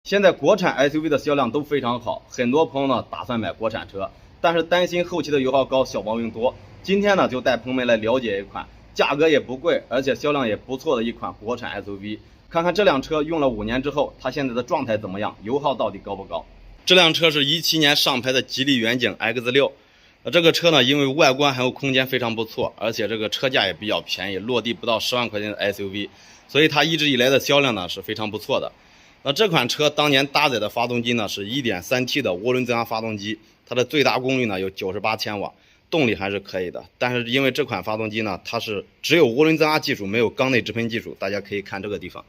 现在国产 SUV 的销量都非常好，很多朋友呢打算买国产车，但是担心后期的油耗高、小毛病多。今天呢就带朋友们来了解一款价格也不贵，而且销量也不错的一款国产 SUV， 看看这辆车用了5年之后，它现在的状态怎么样，油耗到底高不高。这辆车是17年上牌的吉利远景 X6。这个车呢，因为外观还有空间非常不错，而且这个车价也比较便宜，落地不到10万块钱的 SUV， 所以它一直以来的销量呢是非常不错的。那这款车当年搭载的发动机呢是 1.3T 的涡轮增压发动机，它的最大功率呢有98千瓦，动力还是可以的。但是因为这款发动机呢，它是只有涡轮增压技术，没有缸内直喷技术。大家可以看这个地方，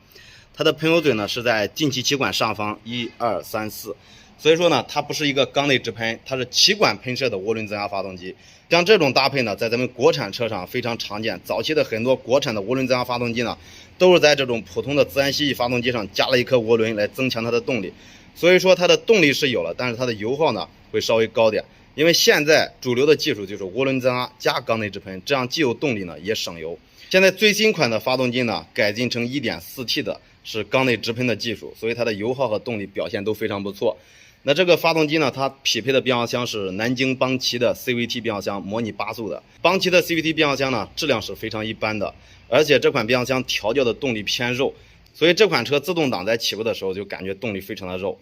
它的喷油嘴呢是在进气气管上方1、2、3、4。所以说呢，它不是一个缸内直喷，它是气管喷射的涡轮增压发动机。像这种搭配呢，在咱们国产车上非常常见。早期的很多国产的涡轮增压发动机呢，都是在这种普通的自然吸气发动机上加了一颗涡轮来增强它的动力。所以说它的动力是有了，但是它的油耗呢会稍微高点。因为现在主流的技术就是涡轮增压加缸内直喷，这样既有动力呢也省油。现在最新款的发动机呢改进成 1.4T 的，是缸内直喷的技术，所以它的油耗和动力表现都非常不错。那这个发动机呢，它匹配的变速箱是南京邦奇的 CVT 变速箱，模拟8速的。邦奇的 CVT 变速箱呢，质量是非常一般的，而且这款变速箱调教的动力偏肉，所以这款车自动挡在起步的时候就感觉动力非常的肉。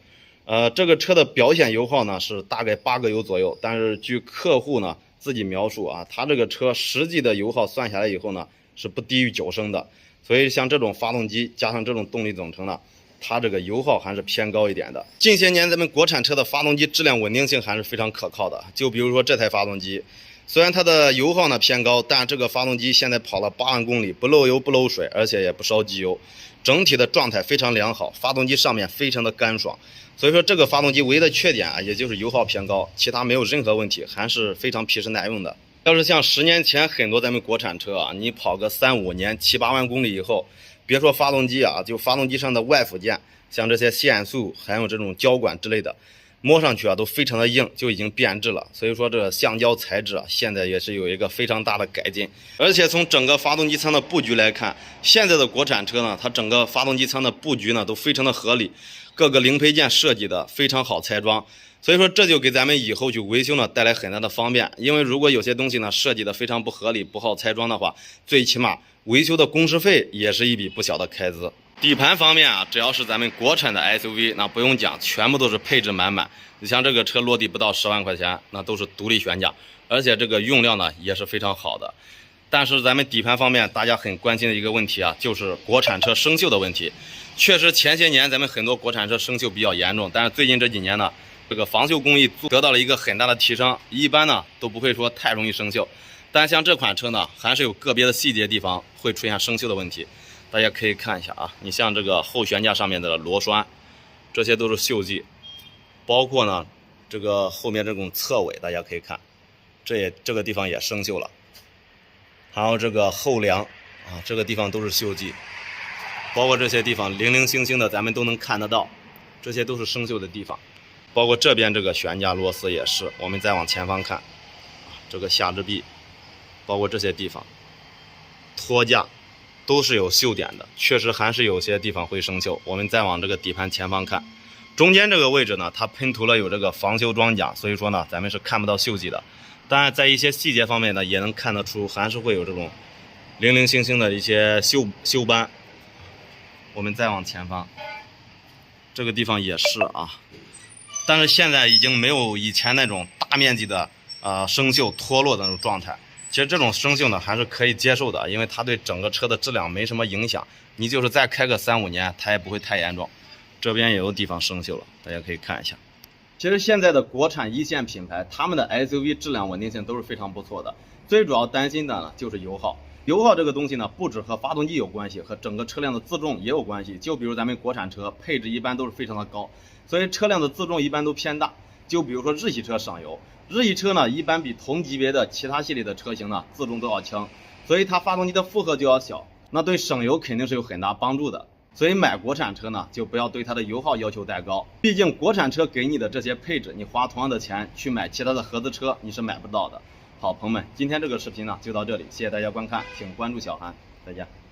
这个车的表显油耗呢是大概8个油左右，但是据客户呢自己描述啊，他这个车实际的油耗算下来以后呢是不低于9升的。所以像这种发动机加上这种动力总成呢，它这个油耗还是偏高一点的。近些年咱们国产车的发动机质量稳定性还是非常可靠的。就比如说这台发动机，虽然它的油耗呢偏高，但这个发动机现在跑了8万公里，不漏油不漏水，而且也不烧机油，整体的状态非常良好，发动机上面非常的干爽。所以说这个发动机唯一的缺点啊，也就是油耗偏高，其他没有任何问题，还是非常皮实耐用的。要是像10年前很多咱们国产车啊，你跑个3、5年7、8万公里以后，别说发动机啊，就发动机上的外附件，像这些限速还有这种胶管之类的，摸上去啊都非常的硬，就已经变质了。所以说这个橡胶材质啊，现在也是有一个非常大的改进。而且从整个发动机舱的布局来看，现在的国产车呢，它整个发动机舱的布局呢都非常的合理，各个零配件设计的非常好拆装。所以说这就给咱们以后去维修呢带来很大的方便。因为如果有些东西呢设计的非常不合理、不好拆装的话，最起码维修的工时费也是一笔不小的开支。底盘方面啊，只要是咱们国产的 SUV， 那不用讲，全部都是配置满满。你像这个车落地不到10万块钱，那都是独立悬架，而且这个用料呢也是非常好的。但是咱们底盘方面，大家很关心的一个问题啊，就是国产车生锈的问题。确实前些年咱们很多国产车生锈比较严重，但是最近这几年呢，这个防锈工艺得到了一个很大的提升，一般呢都不会说太容易生锈。但像这款车呢，还是有个别的细节地方会出现生锈的问题。大家可以看一下啊，你像这个后悬架上面的螺栓，这些都是锈迹，包括呢这个后面这种侧尾，大家可以看，这个地方也生锈了。还有这个后梁啊，这个地方都是锈迹，包括这些地方零零星星的咱们都能看得到，这些都是生锈的地方。包括这边这个悬架螺丝也是，我们再往前方看，这个下支臂，包括这些地方，托架都是有锈点的，确实还是有些地方会生锈。我们再往这个底盘前方看，中间这个位置呢，它喷涂了有这个防锈装甲，所以说呢，咱们是看不到锈迹的。当然，在一些细节方面呢，也能看得出，还是会有这种零零星星的一些锈斑。我们再往前方，这个地方也是啊，但是现在已经没有以前那种大面积的生锈脱落的那种状态。其实这种生锈呢还是可以接受的，因为它对整个车的质量没什么影响，你就是再开个3、5年，它也不会太严重。这边也有地方生锈了，大家可以看一下。其实现在的国产一线品牌，他们的 SUV 质量稳定性都是非常不错的。最主要担心的呢就是油耗。油耗这个东西呢，不只和发动机有关系，和整个车辆的自重也有关系。就比如咱们国产车配置一般都是非常的高，所以车辆的自重一般都偏大。就比如说日系车省油，日系车呢一般比同级别的其他系列的车型呢自重都要轻，所以它发动机的负荷就要小，那对省油肯定是有很大帮助的。所以买国产车呢，就不要对它的油耗要求太高，毕竟国产车给你的这些配置，你花同样的钱去买其他的合资车你是买不到的。好，朋友们，今天这个视频呢就到这里，谢谢大家观看，请关注小韩，再见。